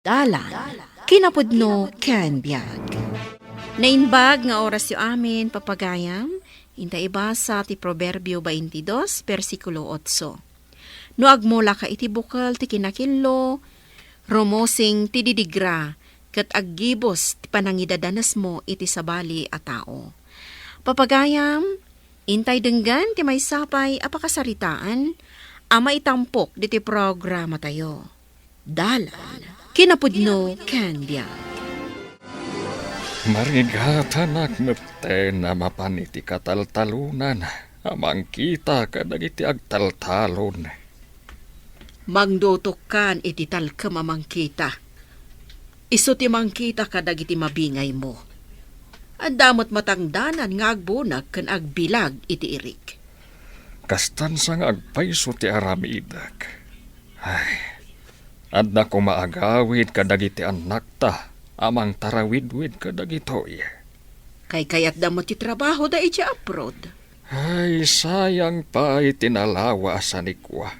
Dalan, kinapudno ken biag. Nainbag nga oras yu amin papagayam, inta ibasa ti Proverbio 22, versikulo 8. No agmula ka iti bukal ti kinakillo, rumosing ti didigra, kat aggibos ti panangidadanas mo iti sabali a tao. Papagayam, intay denggan ti may sapay apakasaritaan, ama itampok di ti programa tayo. Dalan, kinapudno ken biag. Marigatan akmete na mapaniti kataltalunan, amang kita kadagiti agtaltalon. Magdotok kan iti talkem amang kita. Isu ti mangkita kadagiti mabingay mo. At damot matangdanan nga agbunag ken agbilag iti irik. Kastan sang agpayso ti aramidak. Ay, adna ko maagawid kadagiti anak ta, amang tarawidwid kadagitoy. Kay kayat damot ti trabaho da iti abroad. Ay, sayang pa itinalawa sa nikwa.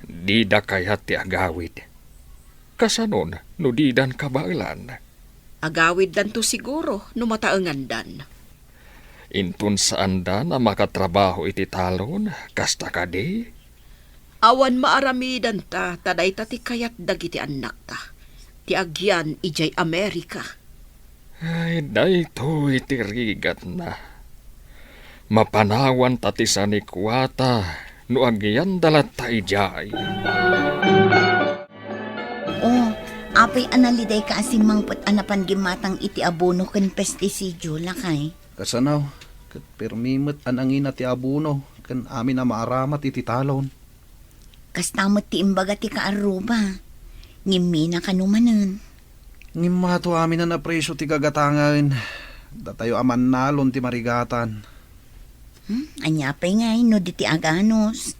Di da kayat ti agawid. Kasanon, no di dan kabailan. Agawid dan to siguro no mataengan dan. Intun saan da na makatrabaho iti talon, kasta kadi? Awan maaramidan ta, taday ta ti kayat dagiti anak ta. Ti agyan ijay Amerika. Ay, dayto iti rigat na. Mapanawan tati sa nikwata, no agyan dalat ta ijay. Oh, apay analiday ka asim mangput anapan gimatang iti abono ken pestisidyo lakay. Kasanaw, kat permimot anangin ti abuno, kan amin na maaramat iti talon. Kastamot ti imbaga ti kaaruba. Ngimmi na kanumanan. Ngimato amin na napreso ti kagatangan, datayo aman nalon ti marigatan. Anyapay ngay no di ti aganos.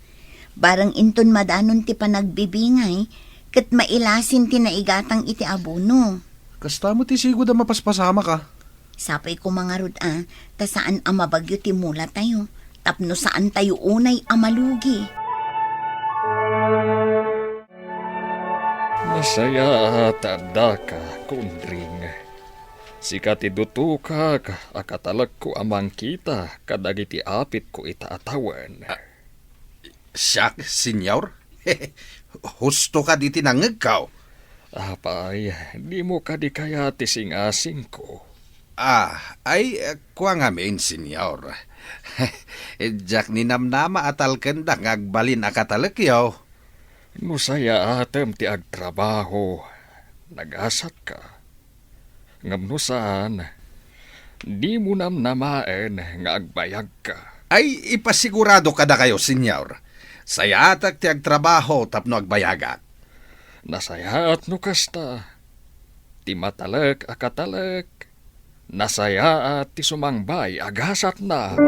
Barang inton madanon ti panagbibingay, kat mailasin ti naigatang iti abono. Kasta mo ti sigod na mapaspasama ka. Sapay ko mga rod ta saan amabagyo ti mula tayo. Tapno saan tayo unay amalugi. Masaya tada ka, kundring. Sikat iduto ka, akatalag ko amang kita, kadagiti apit ko itaatawan. Siyak, senyor? Husto ka di tinangagkaw. Apay, di mo ka di kaya tising-asing ko. Kuwa nga main, senyor. Jack ni namnama atal kenda ngagbalin akatalakyaw. No saya atem ti agtrabaho, nagasat ka. Ngam no saan, di mo namnamaen nga agbayag ka. Ay, ipasigurado ka na kayo, senyor. Saya atak ti agtrabaho tapno agbayagat. Nasaya at no kasta, ti matalek akatalek, nasaya at ti sumangbay agasat na.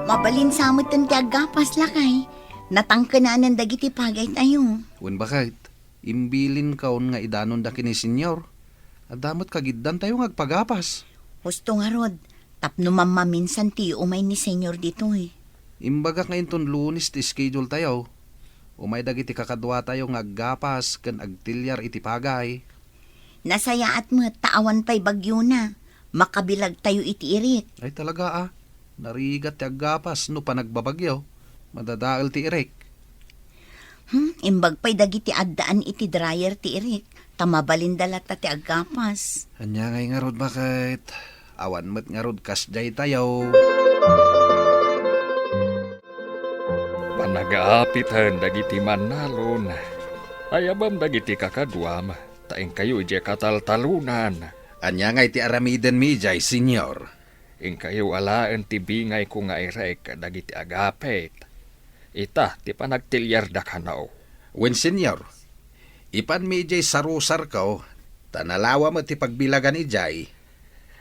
Mabalin samot ti agapas lakay. Natangkenanan dagiti pagay tayo. Wen bakit? Imbilin kaon nga idanon da kini senyor. Adamot kagiddan tayo ngagpagapas. Husto nga rod, tapno mamaminsan ti umay ni senyor dito eh. Imbaga ngayon ton lunis ti schedule tayo. Umay dagiti kakadwa tayo ngaggapas ken agtilyar iti pagay. Nasaya at mo taawan pa'y bagyo na. Makabilag tayo iti irit. Ay talaga narigat ti aggapas no panagbabagyo. Madadaal ti irek. Imbag pa'y dagiti addaan iti dryer ti irit. Tamabalindalat ta ti agapas. Anya ngay nga rod bakit? Awan met nga rod kasjay tayo. Panagaapitan dagiti manalon. Ayabam dagiti kakadwam, taeng kayo ije kataltalunan. Anya nga iti aramiden mi jay, senyor. Ing kayo alaan ti bingay ko nga irek dagiti agapet. Ita ti panagtilyar da kanaw. Wen, senyor, ipan mi jay sarusar kaw, tanalawa mo ti pagbilagan ijay.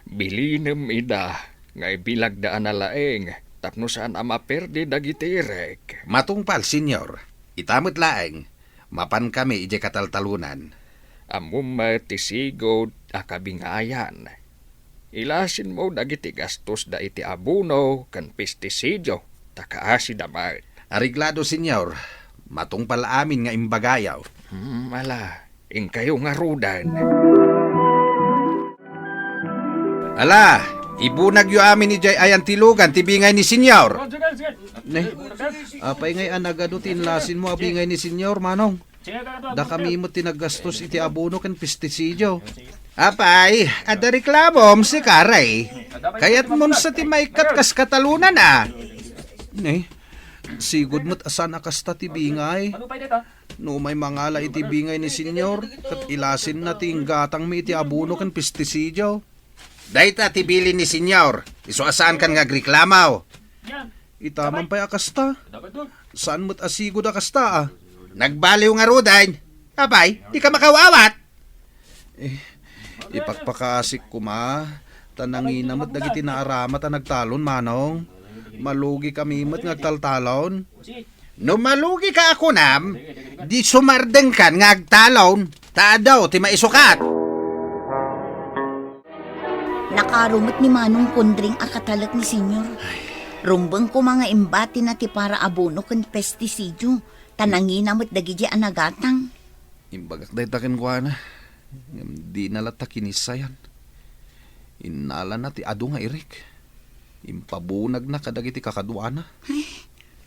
Bilinem ida, nga ibilag da analaeng, tapno saan amaperde dagiti irek. Matungpal, senyor. Itamot laeng, mapan kami ijay kataltalunan. Amum ti sigod akabingayan. Ilasin mo dagiti gastos da iti abuno kan pestisidyo, takaasi damay. Ariglado, senyor. Matungpal amin nga imbagayaw. Ala, kayo nga rudan. Ala, ibunag yu amin ni Jay ayan tilugan, tibingay ni senyor. Ne, apay ngay anagado tinlasin mo abingay ni senyor, manong. Da kami mo tinagastos iti abono kan pestisidyo. Apay, ada reklamom si Karay. Kayat mo sa timaykat kas katalunan Ne, sigud mo't asan akasta tibingay. No may mangala iti bingay ni senyor, kat ilasin na gatang mi iti abono kan pestisidyo. Dayta tibili ni senyor. Isuasaan kan nga reklamaw. Itaman pa'y akasta. Saan mo't asigod akasta Nagbaliw nga rudan. Apay, di ka makawawat. Ipagpakasik ko tanangina mo't dagiti naaramat a nagtalon, manong. Malugi kami mo't ngagtaltalon. No malugi ka ako nam, di sumardeng kan nga agtalon. Taadaw, ti maisukat. Nakarumot ni Manong Kundring akatalat ni senyor. Rumbang ko mga imbati na ti para abono kan pestisidyo. Tanangina mo't dagiti anagatang. Imbagak day takin ko na. Di nalata kinisayan. Inala na ti ado nga irik. Impabunag na kadagiti kakaduana.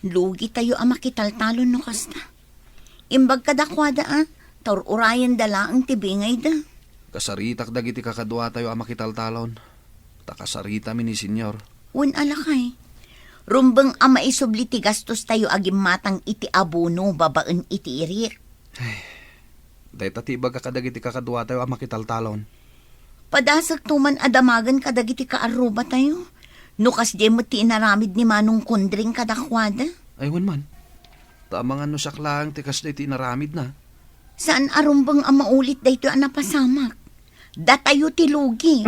Lugi tayo ang makitaltalon no kasta. Imbag kadakwada taur-urayan dala ang tibingay da. Kasaritak dagiti kakadua tayo ang makitaltalon. Takasarita mi ni senyor. Un alakay. Rumbang ama isubli ti gastos tayo agim matang iti abono babaan iti irik. Dahil tatibag kadagiti kakadua tayo ang makitaltalon. Padasag tuman adamagan kadagiti kaaruba tayo. Nukas di mo ti inaramid ni Manong Kundring kadakwada. Aywan man. Tamang ano siya lang tikas na iti naramid na. Saan arumbang ang maulit dayto ang napasamak? Datayo ti lugi.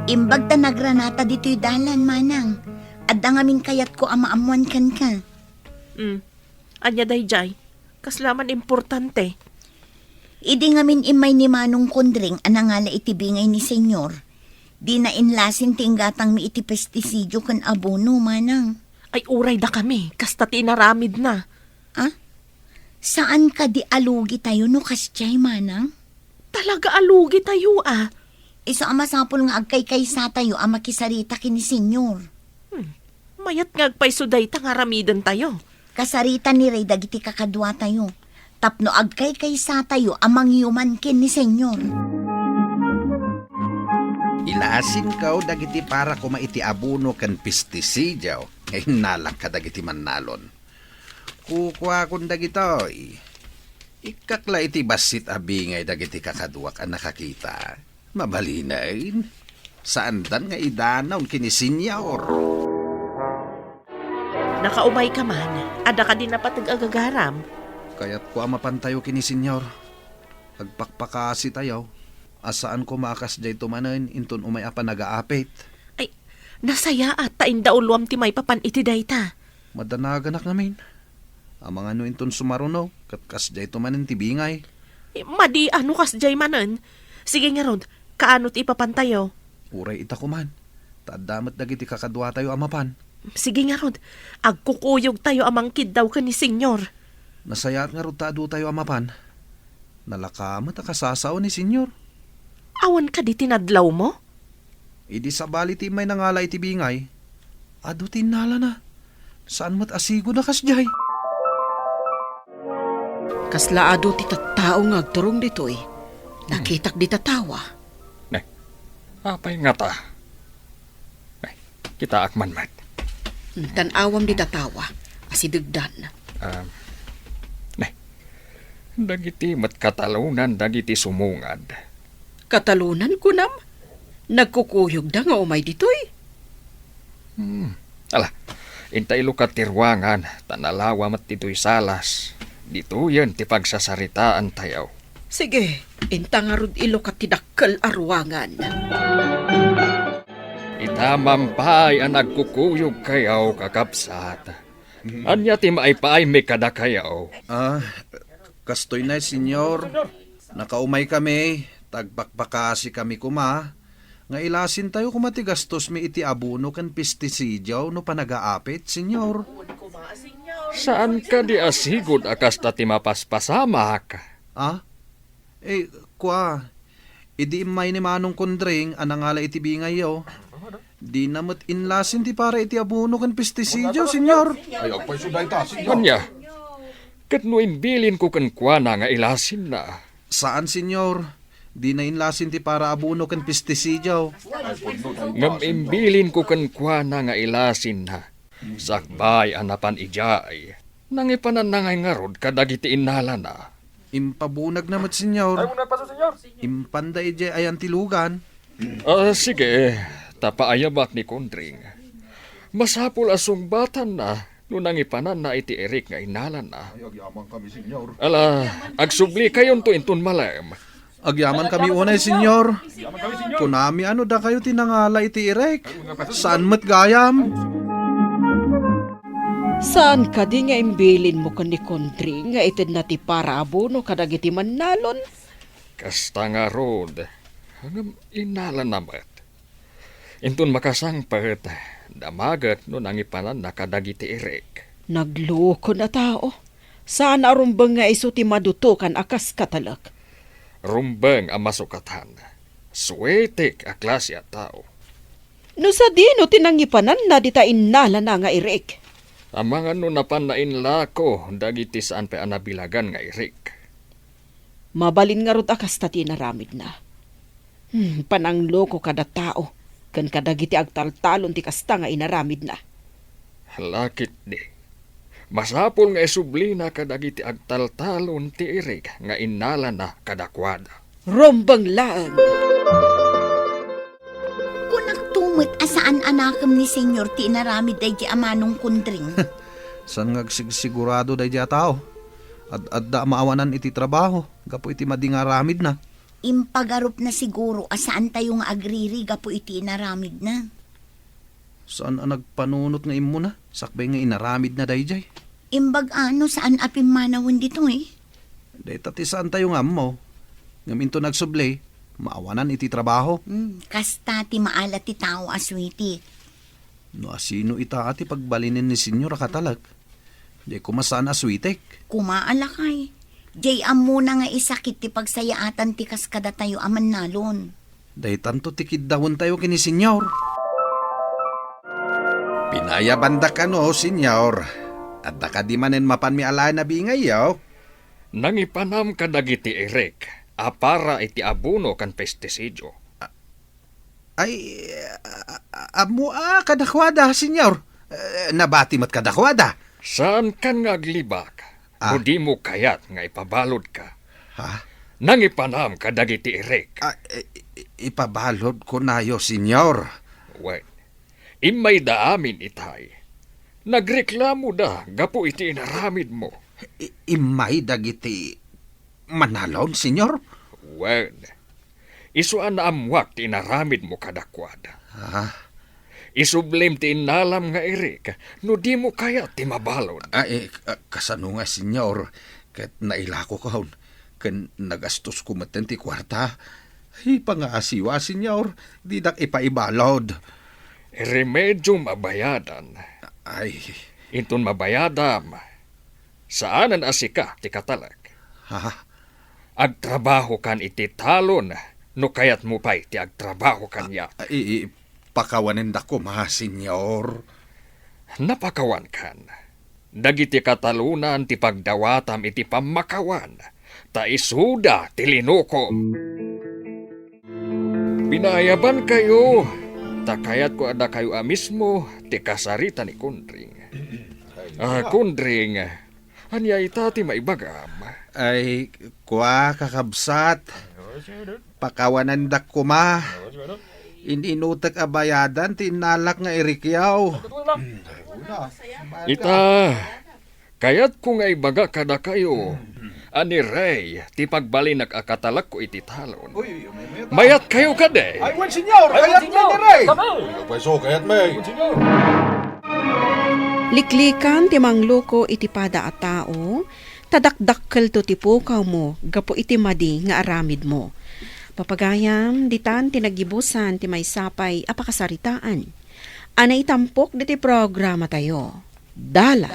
Imbag ta nagranata dito'y dalan, manang. Adda ngamin kayat ko ang maamuan kan ka. Anya dayjay. Kaslaman importante. Idi ngamin imay ni Manong Kundring anangala itibingay ni senyor. Di na inlasin tinggatang mi iti pestisidyo kan abono, manang. Ay uray da kami. Kasta tinaramid na. Saan ka di alugi tayo no kasyay, manang? Talaga alugi tayo Iso ang masapol nga agkay sa tayo ang makisarita kini senyor. Mayat nga agpaysuday ta nga ramidan tayo. Kasarita ni Ray dagiti kakadwa tayo. Tapno agkay sa tayo ang mangyuman kin ni senyor. Ilasin kaw dagiti para kumaiti abuno kan pestisidyo. Ay nalak ka dagiti manalon. Kukwa kun dagitoy. Ikakla iti basit abingay dagiti kakaduak ang nakakita. Mabalinain. Saan dan nga idanaw kini senyor? Nakaumay ka man. Ada ka din na patag-agagaram. Kaya't ko amapantayo kini senyor. Agpakpakasi tayo. Asaan ko makas jay tumanen inton umay apa nagaapit. Ay, nasaya at tain daulwam ti may papan iti dayta. Madanaganak namin. Ang mga no inton sumaruno, katkas jay tumanen ti bingay. Madi ano kas jay manen. Sige nga rod, kaano ti ipapantayo? Uray ita kuman. Tadamat dagiti kakadwa tayo amapan. Sige nga rod, agkukuyog tayo amang kid daw ka ni senyor. Nasayat nga rutado tayo amapan. Nalakamat akasasaw ni senyor. Awan ka di tinadlaw mo? Idi sa bali ti may nangala iti bingay. Ado tinala na. Saan mat asigo na kasjay? Kaslaado ti tattao nga agturong ditoy. Nakitak di tatawa. Apay nga ta. Ay, kita akman mat. Tanawam di tatawa. Asidugdan. Dagiti mat katalunan dagiti sumungad. Katalunan ko nam. Nagkukuyog da nga umay ditoy. Ala, intay lukat tirwangan, tanalawa mat dito'y salas. Dito yan ti pagsasaritaan tayaw. Sige, intangarod ilo ka tidakkel arwangan. Itamampay ang nagkukuyog kayaw kakapsat. Anya ti maipay may kada kayaw. Kastoy na senyor. Nakaumay kami. Tagpakpakasi kami kuma. Nga ilasin tayo kumatigastos mi iti abuno kan pestisidyo no panagaapit, senyor. Saan ka di asigod akas ta ti mapaspasama ka? Ah? Kwa, idi may ni Manong Kundring, anangala iti bingay yaw. Di namat inlasin ti para iti abuno kan pestisidyo, senyor. Anya, kat no imbilin ko kan kuana nga ilasin na. Saan, senyor? Di na inlasin ti para abuno kan pestisidyo. Ngam imbilin ko kan kuana nga ilasin na. Sakbay anapan ijay. Nangipanan na ngay ngarod kadagiti inala na. Impabunag namat, senyor. Impanda ije ayan tilugan. Sige, tapaayabat ni Kundring. Masapul asong batan na, no nangipanan na iti Eric nga inalan na. Ala, agsubli kayon to intun malam. Agyaman kami unay, senyor. Kunami ano da kayo tinangala iti irek. Saan mat gayam? Saan ka di nga imbilin mo kan ni Kundring nga itid na ti para abono kadagiti mannalon? Kasta nga rod, hanggang inalan namat. Intun makasangpat, damagat no nangipanan na kadagiti Eric. Nagloko na tao. Saan arumbang nga iso ti madutukan akas katalak? Rumbeng ang masukatan. Suwetik a klase at tao. No sa dino tinangipanan na dita inala na nga Eric. Ang mga nunapan na inlako, dagiti saan pa anabilagan nga Eric. Mabalin nga rod akas tati naramid na. Panangloko kada tao. Kan kadagiti agtaltalon ti kasta nga inaramid na. Lakit di. Masapol nga isubli na kadagiti agtaltalon ti Eric nga inala na kadakwada. Rombang laang. Kung nagtumot asaan anakam ni senyor ti inaramid day di Manong Kundring. San nga sigurado day di tao? Adda maawanan iti trabaho. Gapo iti madingaramid na. Impagarup na siguro asaan tayo nga agriri gapo iti inaramid na. Saan ang nagpanunot nga imo na? Sakbay nga inaramid na dayjay. Imbag ano saan apim manawon dito eh. Day tati saan tayo nga mo? Ngaminto nagsublay, maawanan iti trabaho. Kasta ti maalat ti tao aswiti. No asino ita ati pagbalinin ni senyor katalag. Di kumasaan aswitek. Kumaalakay. Jay muna nga isakit ti pagsayaatan ti kaskada tayo aman nalon. Day tanto tikid dawon tayo kini senyor. Pinayabanda ka no, senyor. At nakadimanen mapan mi alay na bingay yaw. Nangipanam kadagiti Eric, apara iti abuno kan pestisidyo. Ay, amo kadakwada, senyor. Nabati mat kadakwada. Saan kan nga aglibak? O di mo kayat nga ipabalod ka. Ha? Nangipanam kadagiti Eric. Ipabalod ko nayo, senyor. Wen, imay daamin itay. Nagreklamo da, gapo iti inaramid mo. Imay dagiti manalon, senyor? Wen, isuan na amwak ti inaramid mo kadakwada. Ha? Isublim ti inalam nga Eric, no di mo kaya ti mabalod. Kasano nga, senyor? Kat nailako kaon. Kan nagastos ko maten ti kwarta. Ay, pangaasiwa, senyor. Di dak ipaibalod. Remedyo mabayadan. Ay, Intun mabayadam. Saanan asika ti katalag? ha? Agtrabaho kan iti talon, no kayat mo pa iti agtrabaho kanya. Pakawanin da ko, mga senyor. Napakawan kan. Dagiti katalunan ti pagdawatam iti pamakawan. Ta isuda ti linuko. Binayaban kayo. Ta kayat ko ada kayo mismo ti kasarita ni Kundring. Kundring, anya itati maibagam. Ay, kwa kakabsat. Pakawanan da ko, ma. Ininutak abayadan, tinalak nga irikyaw. Ita, kayat ko nga ibaga kada kayo. Ani Ray, ti pagbalinag akatalak ko iti talon. Mayat kayo kade. Ay, wan senyor! Kayat mo ni Ray! Liklikan ti mangluko iti pada a tao, tadakdakkel to ti pukaw mo, gapo iti madi nga aramid mo. Papagayam, ditan tinagibusan ti may sapay apakasaritaan. Anay tampok diti programa tayo. Dala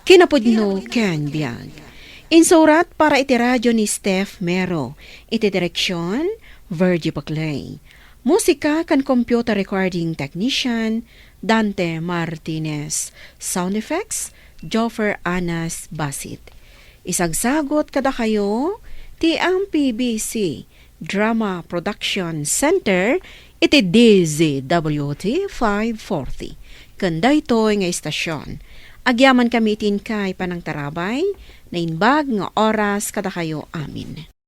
Kinapudno Ken Biag. Insurat para iti radyo ni Steph Mero. Iti direksyon, Virgie Baclay. Musika kan computer recording technician, Dante Martinez. Sound effects, Joffer Anas Basit. Isagsagot kada kayo, ti ang PBC Drama Production Center, iti DZWT 540. Kanda ito nga istasyon. Agyaman kami tin kay panang tarabay, na inbag nga oras kada kayo amin.